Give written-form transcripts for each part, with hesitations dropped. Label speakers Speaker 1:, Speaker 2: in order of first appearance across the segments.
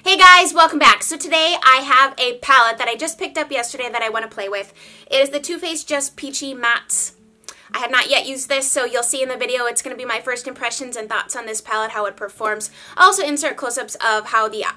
Speaker 1: Hey guys, welcome back. So today I have a palette that I just picked up yesterday that I want to play with. It is the Too Faced Just Peachy Mattes. I have not yet used this, so you'll see in the video it's going to be my first impressions and thoughts on this palette, how it performs. I'll also insert close-ups of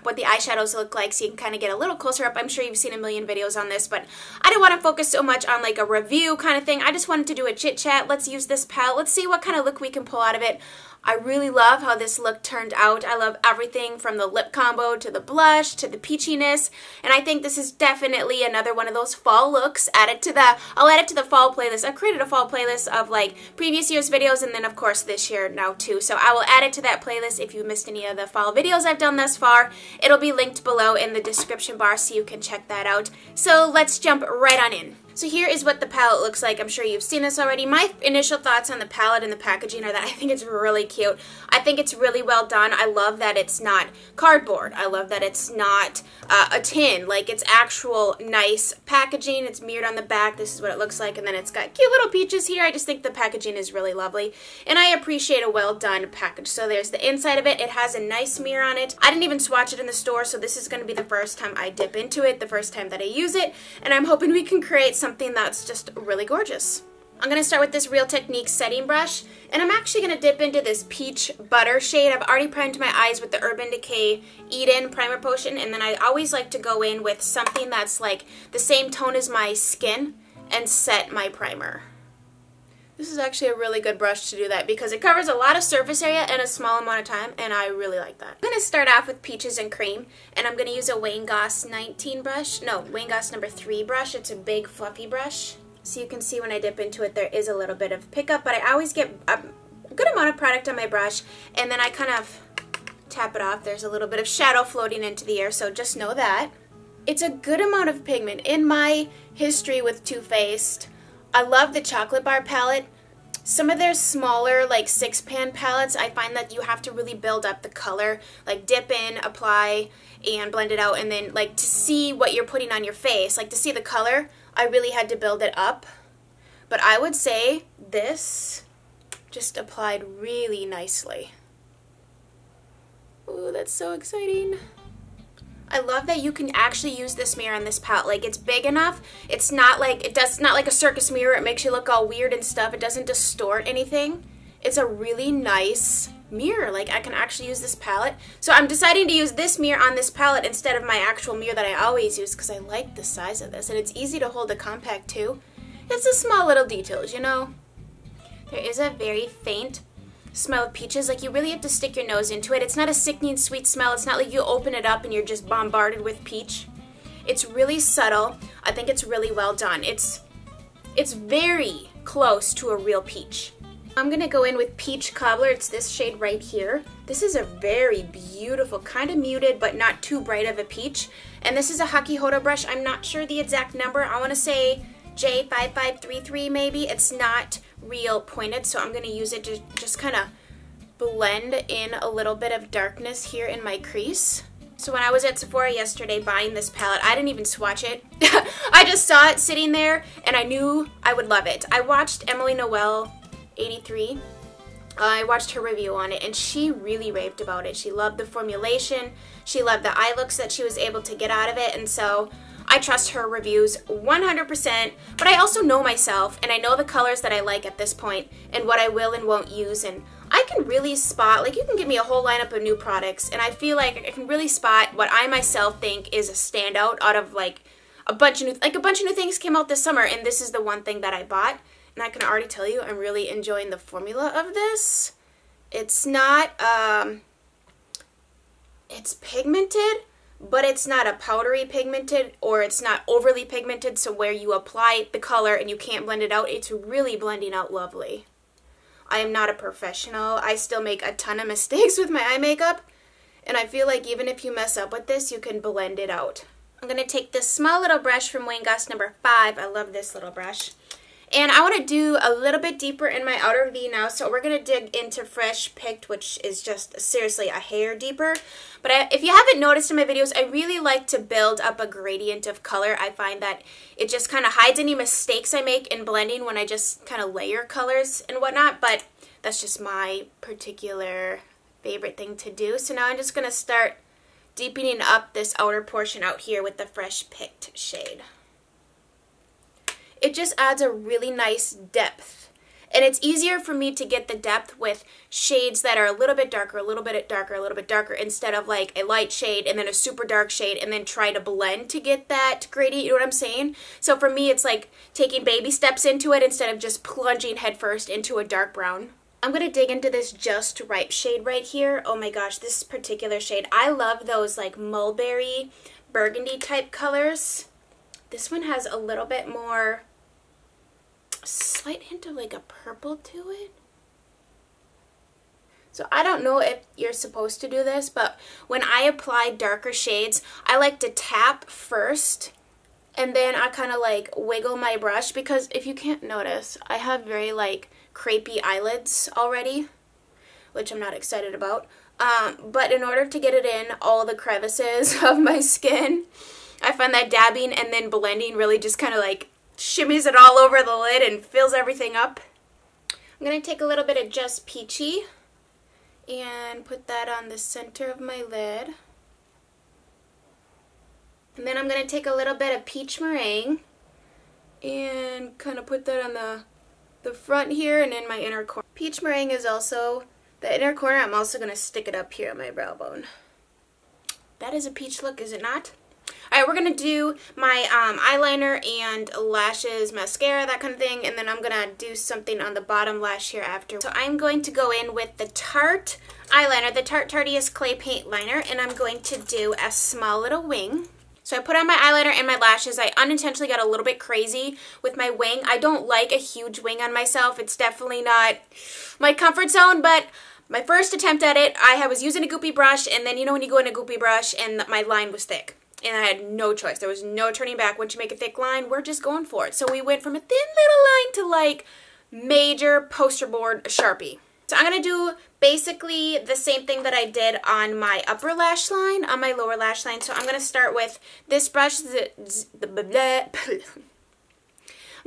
Speaker 1: what the eyeshadows look like so you can kind of get a little closer up. I'm sure you've seen a million videos on this, but I didn't want to focus so much on like a review kind of thing. I just wanted to do a chit-chat. Let's use this palette. Let's see what kind of look we can pull out of it. I really love how this look turned out. I love everything from the lip combo to the blush to the peachiness, and I think this is definitely another one of those fall looks. I'll add it to the fall playlist. I've created a fall playlist of like previous year's videos and then of course this year now too. So I will add it to that playlist if you missed any of the fall videos I've done thus far. It'll be linked below in the description bar so you can check that out. So let's jump right on in. So here is what the palette looks like. I'm sure you've seen this already. My initial thoughts on the palette and the packaging are that I think it's really cute. I think it's really well done. I love that it's not cardboard. I love that it's not a tin. Like, it's actual nice packaging. It's mirrored on the back. This is what it looks like. And then it's got cute little peaches here. I just think the packaging is really lovely. And I appreciate a well done package. So there's the inside of it. It has a nice mirror on it. I didn't even swatch it in the store, so this is going to be the first time I dip into it, the first time that I use it. And I'm hoping we can create something that's just really gorgeous. I'm going to start with this Real Technique setting brush, and I'm actually going to dip into this Peach Butter shade. I've already primed my eyes with the Urban Decay Eden Primer Potion, and then I always like to go in with something that's like the same tone as my skin and set my primer. This is actually a really good brush to do that because it covers a lot of surface area in a small amount of time, and I really like that. I'm going to start off with Peaches and Cream, and I'm going to use a Wayne Goss 19 brush. No, Wayne Goss number 3 brush. It's a big fluffy brush. So you can see when I dip into it there is a little bit of pickup, but I always get a good amount of product on my brush, and then I kind of tap it off. There's a little bit of shadow floating into the air, so just know that. It's a good amount of pigment. In my history with Too Faced, I love the Chocolate Bar palette. Some of their smaller, like 6-pan palettes, I find that you have to really build up the color, like dip in, apply, and blend it out, and then like to see what you're putting on your face, like to see the color, I really had to build it up. But I would say this just applied really nicely. Ooh, that's so exciting. I love that you can actually use this mirror on this palette. Like, it's big enough. It's not like a circus mirror. It makes you look all weird and stuff. It doesn't distort anything. It's a really nice mirror. Like, I can actually use this palette. So I'm deciding to use this mirror on this palette instead of my actual mirror that I always use because I like the size of this. And it's easy to hold a compact too. It's the small little details, you know. There is a very faint smell of peaches. Like, you really have to stick your nose into it. It's not a sickening sweet smell. It's not like you open it up and you're just bombarded with peach. It's really subtle. I think it's really well done. It's very close to a real peach. I'm gonna go in with Peach Cobbler. It's this shade right here. This is a very beautiful, kind of muted but not too bright of a peach. And this is a Haki Hoda brush. I'm not sure the exact number. I want to say J5533 maybe. It's not real pointed, so I'm going to use it to just kind of blend in a little bit of darkness here in my crease. So when I was at Sephora yesterday buying this palette, I didn't even swatch it. I just saw it sitting there and I knew I would love it. I watched Emily Noel 83. I watched her review on it and she really raved about it. She loved the formulation. She loved the eye looks that she was able to get out of it, and so I trust her reviews 100%, but I also know myself, and I know the colors that I like at this point, and what I will and won't use, and I can really spot, like, you can give me a whole lineup of new products, and I feel like I can really spot what I myself think is a standout out of, like, a bunch of new things came out this summer, and this is the one thing that I bought, and I can already tell you I'm really enjoying the formula of this. It's not, it's pigmented, but it's not a powdery pigmented, or it's not overly pigmented, so where you apply the color and you can't blend it out, it's really blending out lovely. I am not a professional. I still make a ton of mistakes with my eye makeup, and I feel like even if you mess up with this, you can blend it out. I'm going to take this small little brush from Wayne Goss number 5. I love this little brush. And I want to do a little bit deeper in my outer V now, so we're going to dig into Fresh Picked, which is just seriously a hair deeper. But if you haven't noticed in my videos, I really like to build up a gradient of color. I find that it just kind of hides any mistakes I make in blending when I just kind of layer colors and whatnot, but that's just my particular favorite thing to do. So now I'm just going to start deepening up this outer portion out here with the Fresh Picked shade. It just adds a really nice depth. And it's easier for me to get the depth with shades that are a little bit darker, a little bit darker, a little bit darker, instead of like a light shade and then a super dark shade and then try to blend to get that gradient, you know what I'm saying? So for me, it's like taking baby steps into it instead of just plunging headfirst into a dark brown. I'm going to dig into this Just Right shade right here. Oh my gosh, this particular shade. I love those like mulberry burgundy type colors. This one has a little bit more, slight hint of like a purple to it. So I don't know if you're supposed to do this, but when I apply darker shades, I like to tap first and then I kind of like wiggle my brush, because if you can't notice, I have very like crepey eyelids already, which I'm not excited about. But in order to get it in all the crevices of my skin, I find that dabbing and then blending really just kind of like shimmies it all over the lid and fills everything up. I'm going to take a little bit of Just Peachy and put that on the center of my lid. And then I'm going to take a little bit of Peach Meringue and kind of put that on the front here and in my inner corner. Peach Meringue is also the inner corner. I'm also going to stick it up here on my brow bone. That is a peach look, is it not? Alright, we're going to do my eyeliner and lashes, mascara, that kind of thing, and then I'm going to do something on the bottom lash here after. So I'm going to go in with the Tarte eyeliner, the Tarte Tarteist Clay Paint Liner, and I'm going to do a small little wing. So I put on my eyeliner and my lashes. I unintentionally got a little bit crazy with my wing. I don't like a huge wing on myself. It's definitely not my comfort zone, but my first attempt at it, I was using a goopy brush, and then you know when you go in a goopy brush and my line was thick. And I had no choice. There was no turning back. Once you make a thick line, we're just going for it. So we went from a thin little line to like major poster board Sharpie. So I'm going to do basically the same thing that I did on my upper lash line, on my lower lash line. So I'm going to start with this brush. I'm going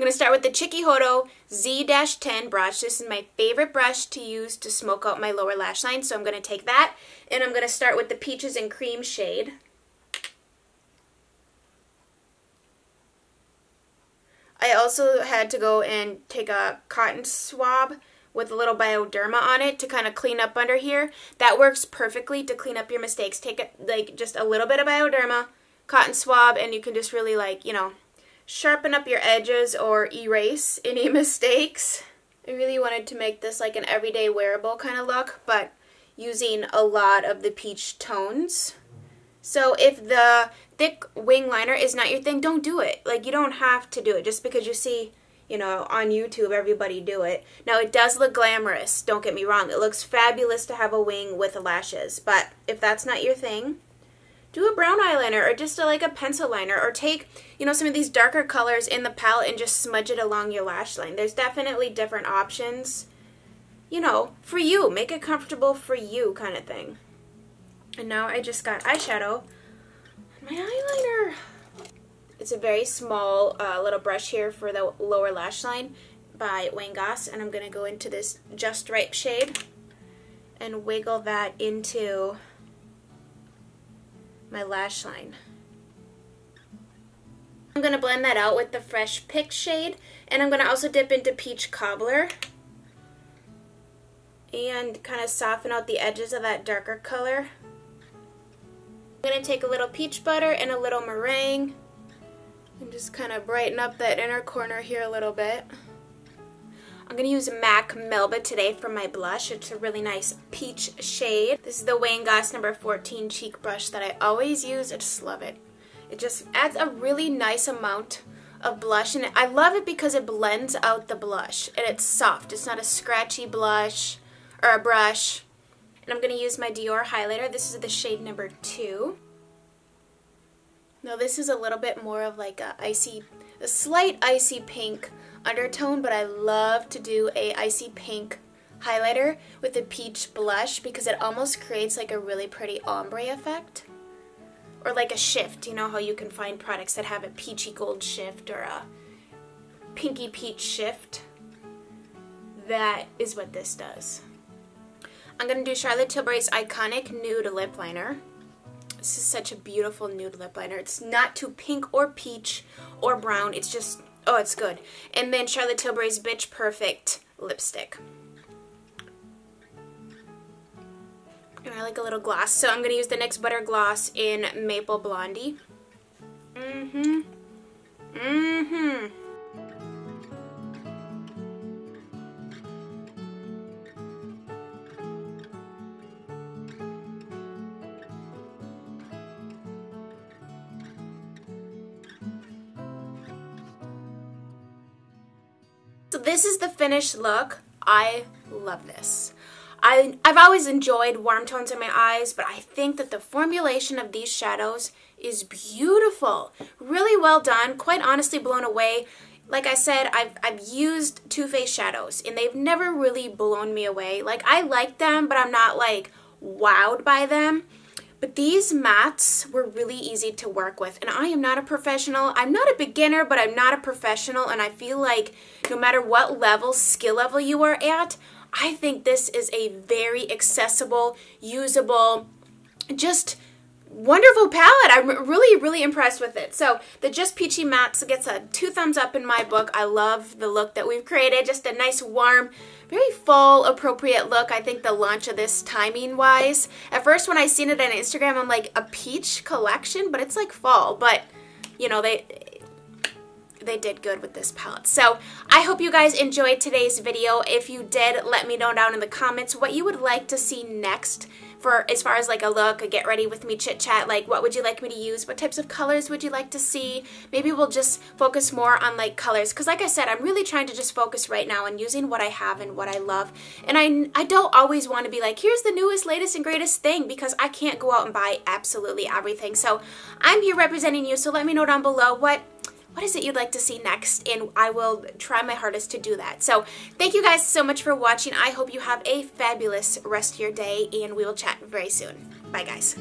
Speaker 1: to start with the Chikuhodo Z-10 brush. This is my favorite brush to use to smoke out my lower lash line. So I'm going to take that, and I'm going to start with the Peaches and Cream shade. I also had to go and take a cotton swab with a little Bioderma on it to kind of clean up under here. That works perfectly to clean up your mistakes. Take it, like just a little bit of Bioderma, cotton swab, and you can just really like, you know, sharpen up your edges or erase any mistakes. I really wanted to make this like an everyday wearable kind of look, but using a lot of the peach tones. So if the thick wing liner is not your thing, don't do it. Like, you don't have to do it just because you see, you know, on YouTube everybody do it. Now, it does look glamorous, don't get me wrong. It looks fabulous to have a wing with lashes, but if that's not your thing, do a brown eyeliner or just like a pencil liner, or take, you know, some of these darker colors in the palette and just smudge it along your lash line. There's definitely different options, you know, for you. Make it comfortable for you kind of thing. And now I just got eyeshadow on my eyeliner. It's a very small little brush here for the lower lash line by Wayne Goss, and I'm going to go into this Just Right shade and wiggle that into my lash line. I'm going to blend that out with the Fresh Picked shade, and I'm going to also dip into Peach Cobbler and kind of soften out the edges of that darker color. I'm going to take a little peach butter and a little meringue and just kind of brighten up that inner corner here a little bit. I'm going to use MAC Melba today for my blush. It's a really nice peach shade. This is the Wayne Goss number 14 cheek brush that I always use. I just love it. It just adds a really nice amount of blush, and I love it because it blends out the blush, and it's soft. It's not a scratchy blush or a brush. And I'm going to use my Dior highlighter. This is the shade number 2. Now this is a little bit more of like a slight icy pink undertone, but I love to do a icy pink highlighter with a peach blush because it almost creates like a really pretty ombre effect. Or like a shift, you know how you can find products that have a peachy gold shift or a pinky peach shift? That is what this does. I'm going to do Charlotte Tilbury's Iconic Nude Lip Liner. This is such a beautiful nude lip liner. It's not too pink or peach or brown. It's just, oh, it's good. And then Charlotte Tilbury's Bitch Perfect lipstick. And I like a little gloss. So I'm going to use the NYX Butter Gloss in Maple Blondie. So this is the finished look. I love this. I've always enjoyed warm tones in my eyes, but I think that the formulation of these shadows is beautiful. Really well done. Quite honestly blown away. Like I said, I've used Too Faced shadows, and they've never really blown me away. Like, I like them, but I'm not, like, wowed by them. But these mattes were really easy to work with, and I am not a professional. I'm not a beginner, but I'm not a professional, and I feel like no matter what level, skill level you are at, I think this is a very accessible, usable, just wonderful palette. I'm really, really impressed with it. So the Just Peachy Mattes gets a 2 thumbs up in my book. I love the look that we've created. Just a nice, warm, very fall appropriate look. I think the launch of this timing wise. At first when I seen it on Instagram, I'm like, a peach collection, but it's like fall. But, you know, they did good with this palette. So I hope you guys enjoyed today's video. If you did, let me know down in the comments what you would like to see next for as far as like a look, a get ready with me chit chat. Like, what would you like me to use? What types of colors would you like to see? Maybe we'll just focus more on like colors, because like I said, I'm really trying to just focus right now on using what I have and what I love. And I don't always want to be like, here's the newest, latest, and greatest thing, because I can't go out and buy absolutely everything. So I'm here representing you, so let me know down below what is it you'd like to see next, and I will try my hardest to do that. So thank you guys so much for watching. I hope you have a fabulous rest of your day, and we will chat very soon. Bye, guys.